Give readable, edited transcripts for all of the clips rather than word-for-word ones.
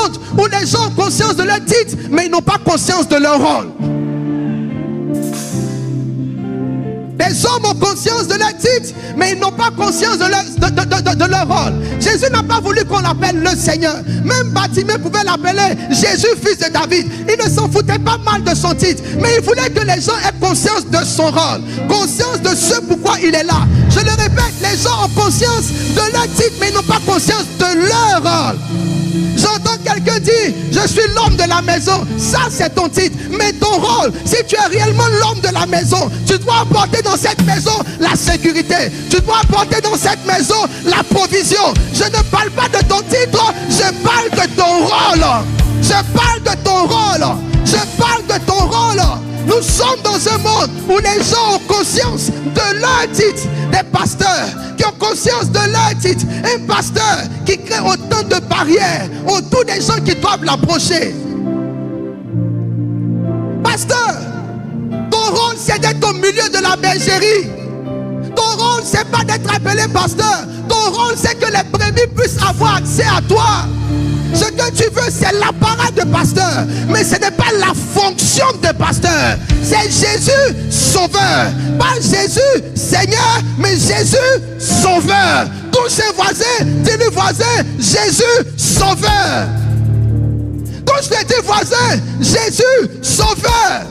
monde où les gens ont conscience de leur titre, mais ils n'ont pas conscience de leur rôle. Les hommes ont conscience de leur titre, mais ils n'ont pas conscience de leur rôle. Jésus n'a pas voulu qu'on l'appelle le Seigneur. Même Bartimée pouvait l'appeler Jésus, fils de David. Il ne s'en foutait pas mal de son titre, mais il voulait que les gens aient conscience de son rôle, conscience de ce pourquoi il est là. Je le répète, les gens ont conscience de leur titre, mais ils n'ont pas conscience de leur rôle. J'entends quelqu'un dire, je suis l'homme de la maison. Ça, c'est ton titre. Mais ton rôle, si tu es réellement l'homme de la maison, tu dois apporter dans cette maison la sécurité. Tu dois apporter dans cette maison la provision. Je ne parle pas de ton titre, je parle de ton rôle. Je parle de ton rôle. Je parle de ton rôle. Nous sommes dans un monde où les gens ont conscience de leur titre. Des pasteurs qui ont conscience de leur titre. Un pasteur qui crée autant de barrières autour des gens qui doivent l'approcher. Pasteur, ton rôle c'est d'être au milieu de la bergerie. Ton rôle c'est pas d'être appelé pasteur. Ton rôle c'est que les brebis puissent avoir accès à toi. Ce que tu veux, c'est l'apparat de pasteur. Mais ce n'est pas la fonction de pasteur. C'est Jésus sauveur. Pas Jésus Seigneur, mais Jésus sauveur. Touche un voisin, dis-lui voisin, Jésus sauveur. Touche les deux voisins, Jésus sauveur.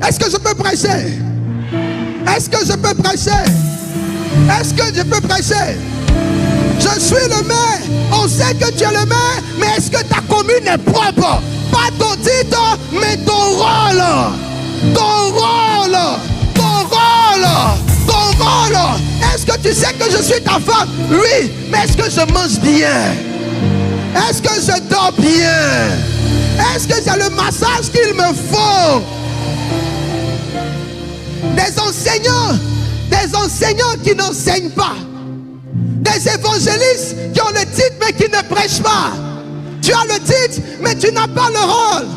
Est-ce que je peux prêcher? Est-ce que je peux prêcher? Est-ce que je peux prêcher? Je suis le maire, on sait que tu es le maire, mais est-ce que ta commune est propre? Pas ton titre, mais ton rôle. Ton rôle. Ton rôle. Ton rôle. Est-ce que tu sais que je suis ta femme? Oui, mais est-ce que je mange bien? Est-ce que je dors bien? Est-ce que j'ai le massage qu'il me faut? Des enseignants qui n'enseignent pas. Des évangélistes qui ont le titre mais qui ne prêchent pas. Tu as le titre mais tu n'as pas le rôle.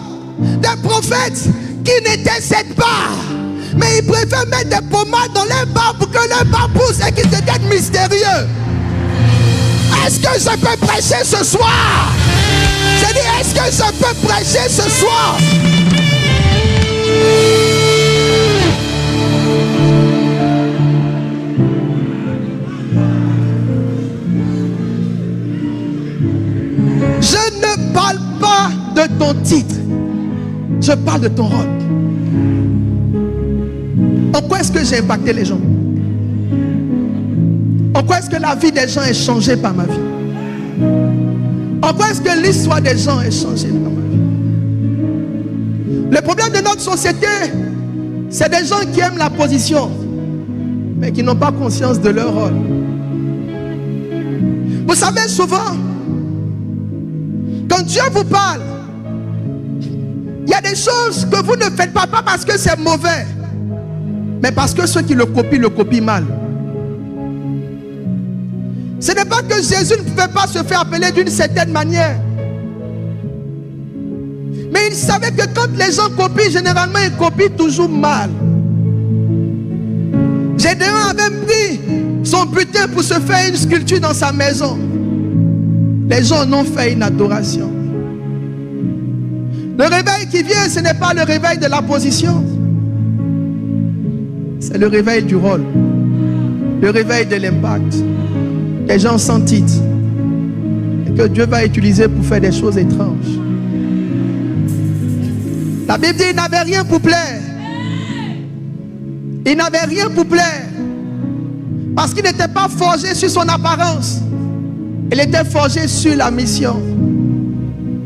Des prophètes qui n'intercèdent pas, mais ils préfèrent mettre des pommades dans les bas pour que les bas poussent et qu'ils deviennent mystérieux. Est-ce que je peux prêcher ce soir? J'ai dit, est-ce que je peux prêcher ce soir? Je ne parle pas de ton titre. Je parle de ton rôle. En quoi est-ce que j'ai impacté les gens? En quoi est-ce que la vie des gens est changée par ma vie? En quoi est-ce que l'histoire des gens est changée par ma vie? Le problème de notre société, c'est des gens qui aiment la position, mais qui n'ont pas conscience de leur rôle. Vous savez, souvent, quand Dieu vous parle, il y a des choses que vous ne faites pas parce que c'est mauvais, mais parce que ceux qui le copient mal. Ce n'est pas que Jésus ne pouvait pas se faire appeler d'une certaine manière. Mais il savait que quand les gens copient, généralement ils copient toujours mal. Gédéon avait pris son butin pour se faire une sculpture dans sa maison. Les gens en ont fait une adoration. Le réveil qui vient, ce n'est pas le réveil de la position. C'est le réveil du rôle. Le réveil de l'impact. Les gens sans titre. Et que Dieu va utiliser pour faire des choses étranges. La Bible dit qu'il n'avait rien pour plaire. Il n'avait rien pour plaire. Parce qu'il n'était pas forgé sur son apparence. Il était forgé sur la mission.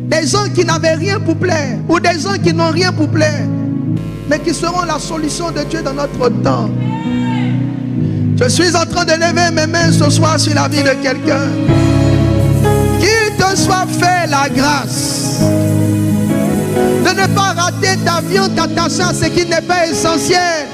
Des gens qui n'avaient rien pour plaire, ou des gens qui n'ont rien pour plaire, mais qui seront la solution de Dieu dans notre temps. Je suis en train de lever mes mains ce soir sur la vie de quelqu'un. Qu'il te soit fait la grâce de ne pas rater ta vie en t'attachant à ce qui n'est pas essentiel.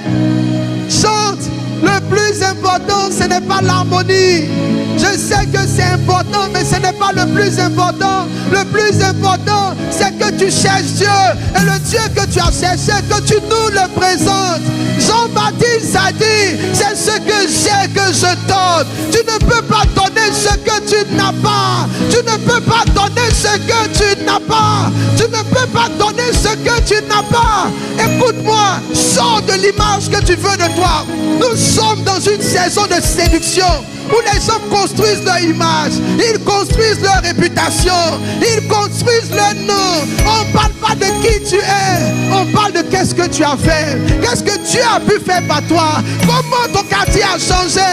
Chante. Le plus important, ce n'est pas l'harmonie. Je sais que c'est important, mais ce n'est pas le plus important. Le plus important, c'est que tu cherches Dieu. Et le Dieu que tu as cherché, que tu nous le présentes. Jean-Baptiste a dit, c'est ce que j'ai que je donne. Tu ne peux pas donner ce que tu tu n'as pas. Tu ne peux pas donner ce que tu n'as pas. Tu ne peux pas donner ce que tu n'as pas. Écoute-moi, sors de l'image que tu veux de toi. Nous sommes dans une saison de séduction où les gens construisent leur image, ils construisent leur réputation, ils construisent leur nom. On ne parle pas de qui tu es, on parle de qu'est-ce que tu as fait, qu'est-ce que Dieu a pu faire par toi, comment ton quartier a changé,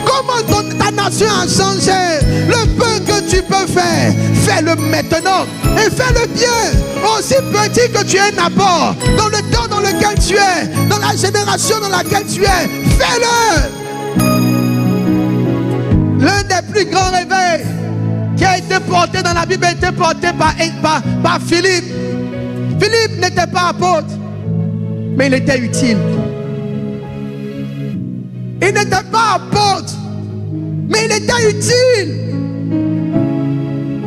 comment ta nation a changé. Le peu que tu peux faire, fais-le maintenant et fais-le bien. Aussi petit que tu es un apport, dans le temps dans lequel tu es, dans la génération dans laquelle tu es, fais-le. L'un des plus grands réveils qui a été porté dans la Bible a été porté par Philippe. Philippe n'était pas apôtre, mais il était utile. Il n'était pas apôtre, mais il était utile.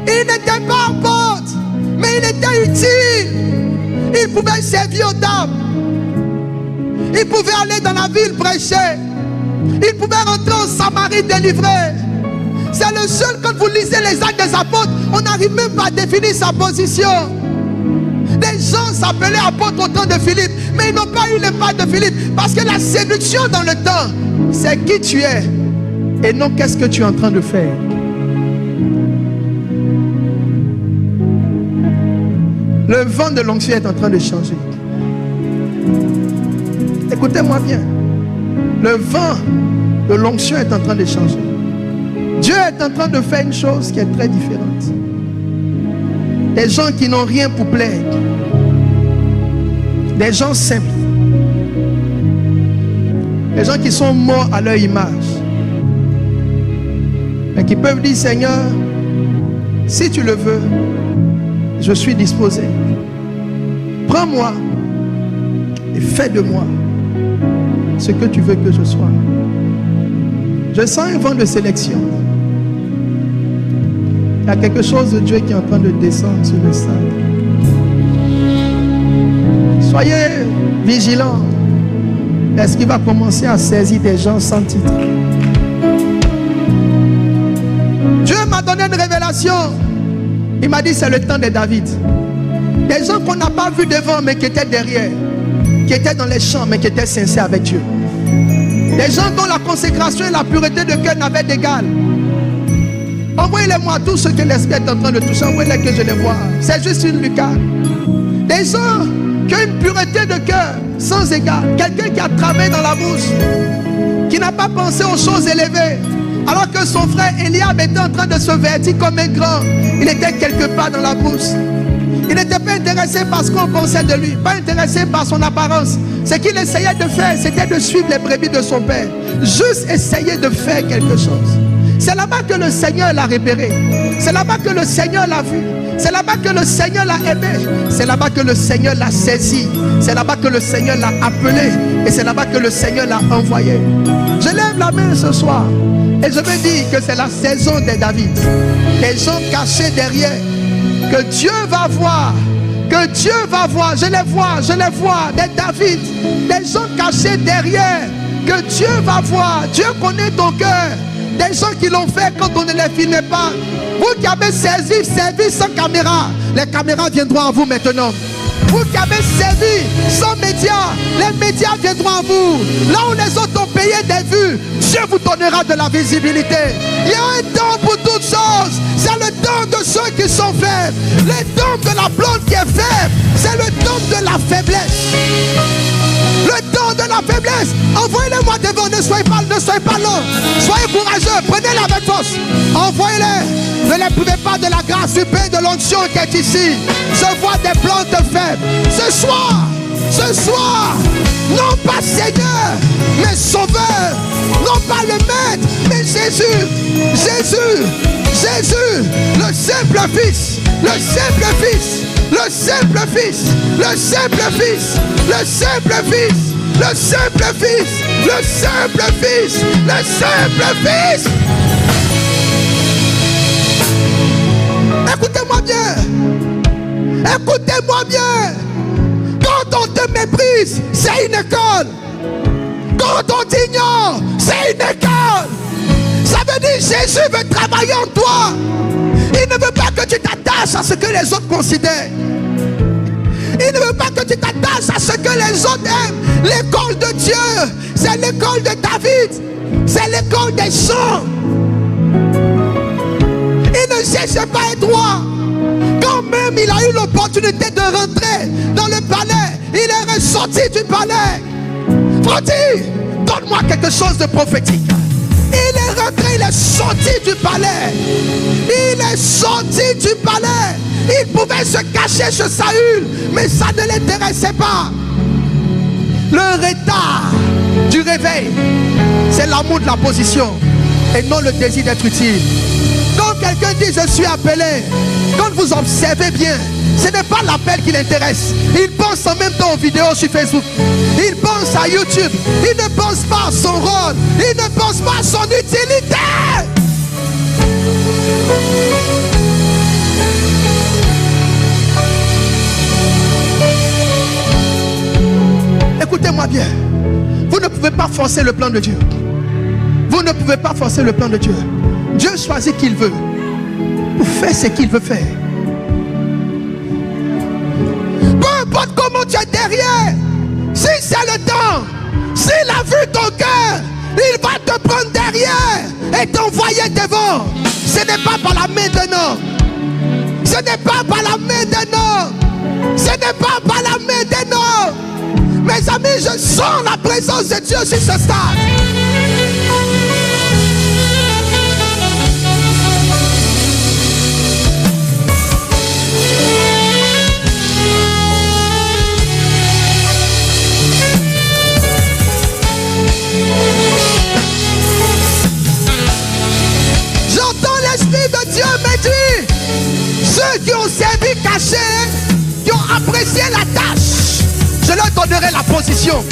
Il n'était pas apôtre, mais il était utile. Il pouvait servir aux dames. Il pouvait aller dans la ville prêcher. Il pouvait rentrer en Samarie délivrer. C'est le seul, quand vous lisez les actes des apôtres, on n'arrive même pas à définir sa position. Des gens s'appelaient apôtres au temps de Philippe, mais ils n'ont pas eu les pas de Philippe. Parce que la séduction dans le temps, c'est qui tu es et non qu'est-ce que tu es en train de faire. Le vent de l'onction est en train de changer. Écoutez-moi bien. Le vent de l'onction est en train de changer. Dieu est en train de faire une chose qui est très différente. Des gens qui n'ont rien pour plaire. Des gens simples. Des gens qui sont morts à leur image. Mais qui peuvent dire, Seigneur, si tu le veux, je suis disposé. Prends-moi et fais de moi ce que tu veux que je sois. Je sens un vent de sélection. Il y a quelque chose de Dieu qui est en train de descendre sur le sol. Soyez vigilants. Est-ce qu'il va commencer à saisir des gens sans titre? Dieu m'a donné une révélation. Il m'a dit c'est le temps de David. Des gens qu'on n'a pas vus devant mais qui étaient derrière. Qui étaient dans les champs mais qui étaient sincères avec Dieu. Des gens dont la consécration et la pureté de cœur n'avaient d'égal. Envoyez-les-moi tous ceux que l'Esprit est en train de toucher. Envoyez-les que je les vois. C'est juste une lucarne. Des gens qui ont une pureté de cœur sans égal. Quelqu'un qui a travaillé dans la bourse, qui n'a pas pensé aux choses élevées. Alors que son frère Eliab était en train de se vêtir comme un grand. Il était quelque part dans la bourse. Il n'était pas intéressé par ce qu'on pensait de lui, pas intéressé par son apparence. Ce qu'il essayait de faire, c'était de suivre les brebis de son père. Juste essayer de faire quelque chose. C'est là-bas que le Seigneur l'a repéré. C'est là-bas que le Seigneur l'a vu. C'est là-bas que le Seigneur l'a aimé. C'est là-bas que le Seigneur l'a saisi. C'est là-bas que le Seigneur l'a appelé. Et c'est là-bas que le Seigneur l'a envoyé. Je lève la main ce soir. Et je veux dire que c'est la saison des David. Des gens cachés derrière. Que Dieu va voir. Que Dieu va voir. Je les vois. Des David. Des gens cachés derrière. Que Dieu va voir. Dieu connaît ton cœur. Des gens qui l'ont fait quand on ne les filmait pas. Vous qui avez servi sans caméra, les caméras viendront à vous maintenant. Vous qui avez servi sans médias, les médias viendront à vous. Là où les autres ont payé des vues, Dieu vous donnera de la visibilité. Il y a un temps pour toutes choses. C'est le temps de ceux qui sont faibles. Le temps de la blonde qui est faible, c'est le temps de la faiblesse. Le temps de la faiblesse. Envoyez-les-moi devant, ne soyez pas longs. Soyez courageux, prenez-les avec force. Envoyez-les. Ne les privez pas de la grâce du pain de l'onction qui est ici. Je vois des plantes faibles. Ce soir, non pas Seigneur, mais Sauveur. Non pas le Maître, mais Jésus, le simple Fils, le simple Fils, le simple Fils, le simple Fils, le simple Fils, le simple Fils, le simple Fils, le simple Fils. Écoutez-moi bien. Écoutez-moi bien. Quand on te méprise, c'est une école. Quand on t'ignore, c'est une école. Ça veut dit, Jésus veut travailler en toi. Il ne veut pas que tu t'attaches à ce que les autres considèrent. Il ne veut pas que tu t'attaches à ce que les autres aiment. L'école de Dieu, c'est l'école de David. C'est l'école des gens. Il ne cherche pas à être roi. Quand même il a eu l'opportunité de rentrer dans le palais, il est ressorti du palais. Frottis, donne-moi quelque chose de prophétique. Il est rentré, il est sorti du palais. Il est sorti du palais. Il pouvait se cacher chez Saül, mais ça ne l'intéressait pas. Le retard du réveil, c'est l'amour de la position et non le désir d'être utile. Quand quelqu'un dit je suis appelé, quand vous observez bien, ce n'est pas l'appel qui l'intéresse. Il pense en même temps aux vidéos sur Facebook. Il pense à YouTube. Il ne pense pas à son rôle. Il ne pense pas à son utilité. Écoutez-moi bien. Vous ne pouvez pas forcer le plan de Dieu. Vous ne pouvez pas forcer le plan de Dieu. Dieu choisit qui il veut pour faire ce qu'il veut faire. Peu importe comment tu es derrière, si c'est le temps, s'il a vu ton cœur, il va te prendre derrière et t'envoyer devant. Ce n'est pas par la main d'un homme. Ce n'est pas par la main d'un homme. Ce n'est pas par la main d'un homme. Mes amis, je sens la présence de Dieu sur ce stade. J'entends l'Esprit de Dieu me dire, ceux qui ont servi caché, qui ont apprécié la tâche, je leur donnerai la position.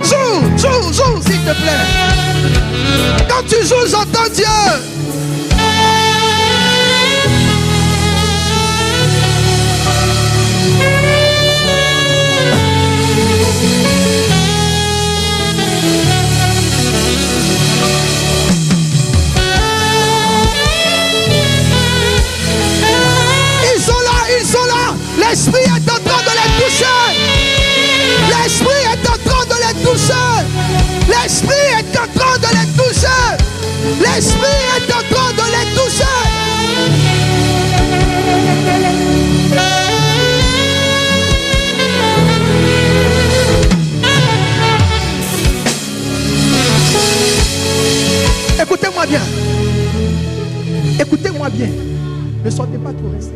Joue, s'il te plaît. Quand tu joues, j'entends Dieu. Ils sont là. L'Esprit est en train de les toucher. L'Esprit est en train de les toucher. L'Esprit est en train de les toucher. L'Esprit est en train de les toucher. Écoutez-moi bien. Écoutez-moi bien. Ne sortez pas trop, restez.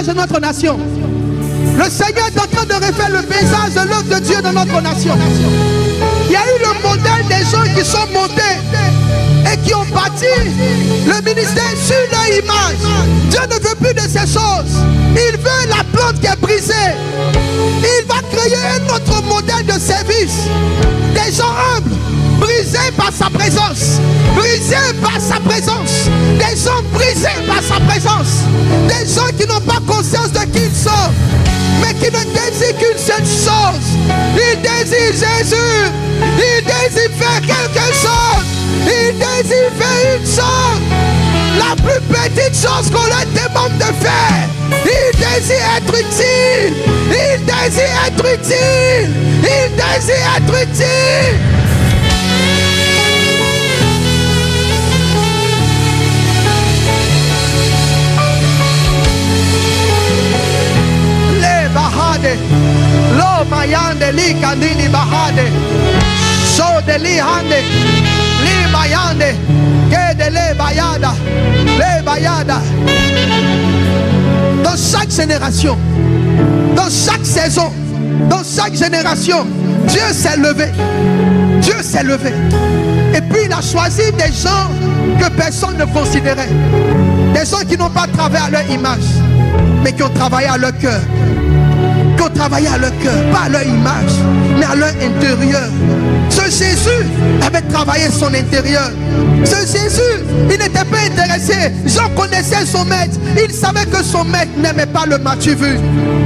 De notre nation. Le Seigneur est en train de refaire le paysage de l'œuvre de Dieu dans notre nation. Il y a eu le modèle des gens qui sont montés et qui ont bâti le ministère sur leur image. Dieu ne veut plus de ces choses. Il veut la plante qui est brisée. Il va créer un autre modèle de service. Des gens humbles, brisés par sa présence. Brisés par sa présence. Des gens brisés par sa présence. Des gens qui n'ont pas conscience de qui ils sont, mais qui ne désirent qu'une seule chose. Ils désirent Jésus. Ils désirent faire quelque chose. Ils désirent faire une chose. La plus petite chose qu'on leur demande de faire. Ils désirent être utiles. Ils désirent être utiles. Ils désirent être utiles. Lo mayande li kandini bahade, so de li hande, li mayande, que de le bayada. Dans chaque génération, dans chaque saison, dans chaque génération, Dieu s'est levé. Dieu s'est levé. Et puis il a choisi des gens que personne ne considérait. Des gens qui n'ont pas travaillé à leur image. mais qui ont travaillé à leur cœur. Qui ont travaillé à leur cœur, pas à leur image, mais à leur intérieur. Ce Jésus avait travaillé son intérieur. Ce Jésus, il n'était pas intéressé. Jean connaissait son maître. Il savait que son maître n'aimait pas le matu vu.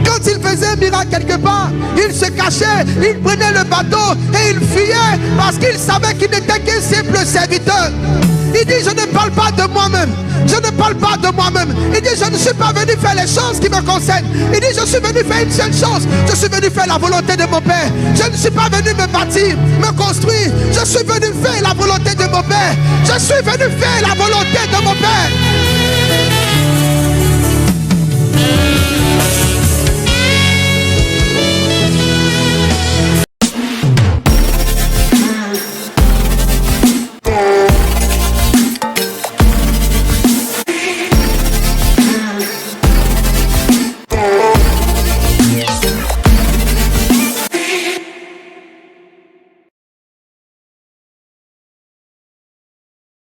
Quand il faisait un miracle quelque part, il se cachait, il prenait le bateau et il fuyait parce qu'il savait qu'il n'était qu'un simple serviteur. Il dit, je ne parle pas de moi-même. Je ne parle pas de moi-même. Il dit, je ne suis pas venu faire les choses qui me concernent. Il dit, je suis venu faire une seule chose. Je suis venu faire la volonté de mon Père. Je ne suis pas venu me bâtir, me construire. Je suis venu faire la volonté de mon Père. Je suis venu faire la volonté de mon Père.